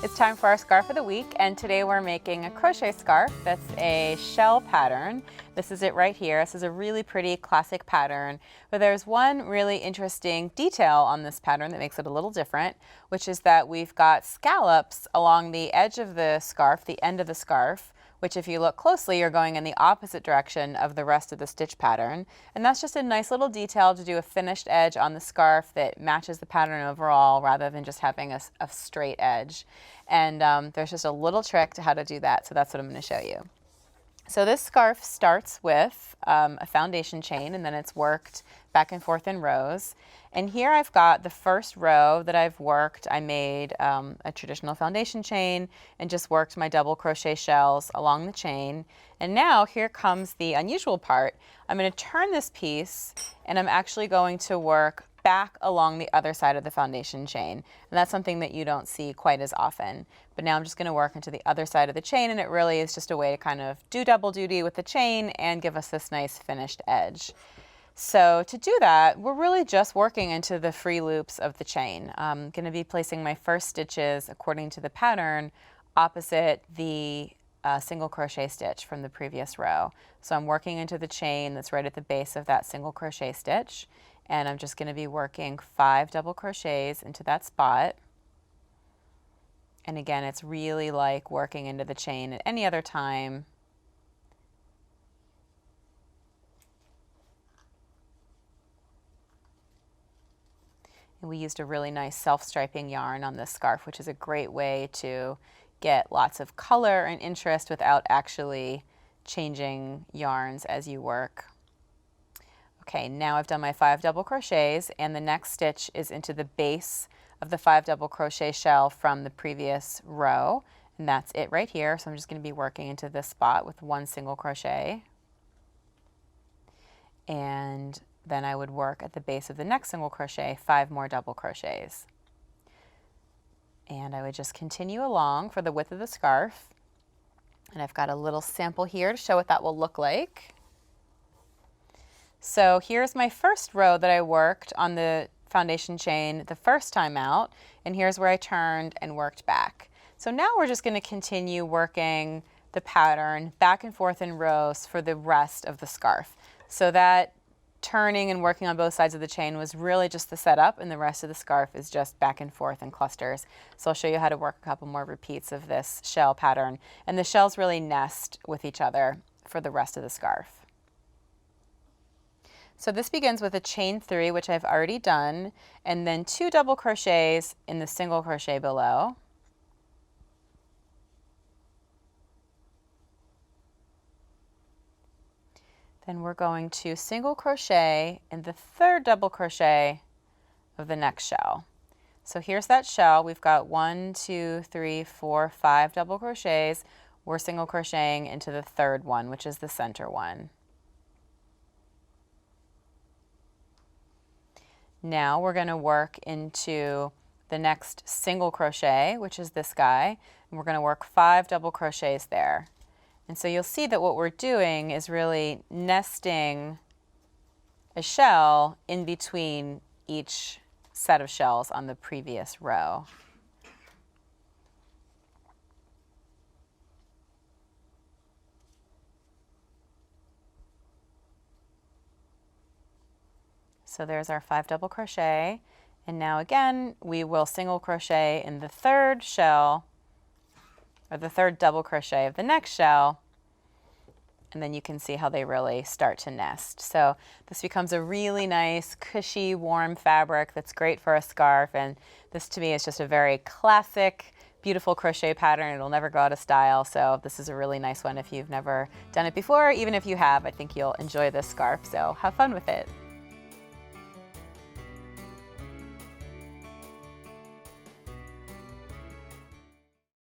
It's time for our scarf of the week, and today we're making a crochet scarf that's a shell pattern. This is it right here. This is a really pretty classic pattern, but there's one really interesting detail on this pattern that makes it a little different, which is that we've got scallops along the edge of the scarf, the end of the scarf, which if you look closely, you're going in the opposite direction of the rest of the stitch pattern. And that's just a nice little detail to do a finished edge on the scarf that matches the pattern overall rather than just having a straight edge. And there's just a little trick to how to do that, so that's what I'm going to show you. So this scarf starts with a foundation chain, and then it's worked back and forth in rows. And here I've got the first row that I've worked. I made a traditional foundation chain and just worked my double crochet shells along the chain. And now here comes the unusual part. I'm going to turn this piece, and I'm actually going to work back along the other side of the foundation chain. And that's something that you don't see quite as often. But now I'm just going to work into the other side of the chain, and it really is just a way to kind of do double duty with the chain and give us this nice finished edge. So to do that, we're really just working into the free loops of the chain. I'm going to be placing my first stitches according to the pattern opposite the single crochet stitch from the previous row. So I'm working into the chain that's right at the base of that single crochet stitch, and I'm just going to be working 5 double crochets into that spot. And again, it's really like working into the chain at any other time. And we used a really nice self-striping yarn on this scarf, which is a great way to get lots of color and interest without actually changing yarns as you work. Okay, now I've done my 5 double crochets, and the next stitch is into the base of the 5 double crochet shell from the previous row, and that's it right here. So I'm just going to be working into this spot with 1 single crochet, and then I would work at the base of the next single crochet 5 more double crochets. And I would just continue along for the width of the scarf. And I've got a little sample here to show what that will look like. So here's my first row that I worked on the foundation chain the first time out, and here's where I turned and worked back. So now we're just going to continue working the pattern back and forth in rows for the rest of the scarf. So that turning and working on both sides of the chain was really just the setup, and the rest of the scarf is just back and forth in clusters. So I'll show you how to work a couple more repeats of this shell pattern. And the shells really nest with each other for the rest of the scarf. So this begins with a chain 3, which I've already done, and then 2 double crochets in the single crochet below. Then we're going to single crochet in the 3rd double crochet of the next shell. So here's that shell. We've got 1, 2, 3, 4, 5 double crochets. We're single crocheting into the 3rd one, which is the center one. Now we're going to work into the next single crochet, which is this guy, and we're going to work 5 double crochets there. And so you'll see that what we're doing is really nesting a shell in between each set of shells on the previous row. So there's our 5 double crochet, and now again we will single crochet in the 3rd shell, or the 3rd double crochet of the next shell, and then you can see how they really start to nest. So this becomes a really nice, cushy, warm fabric that's great for a scarf, and this to me is just a very classic, beautiful crochet pattern. It'll never go out of style, so this is a really nice one if you've never done it before. Even if you have, I think you'll enjoy this scarf, so have fun with it.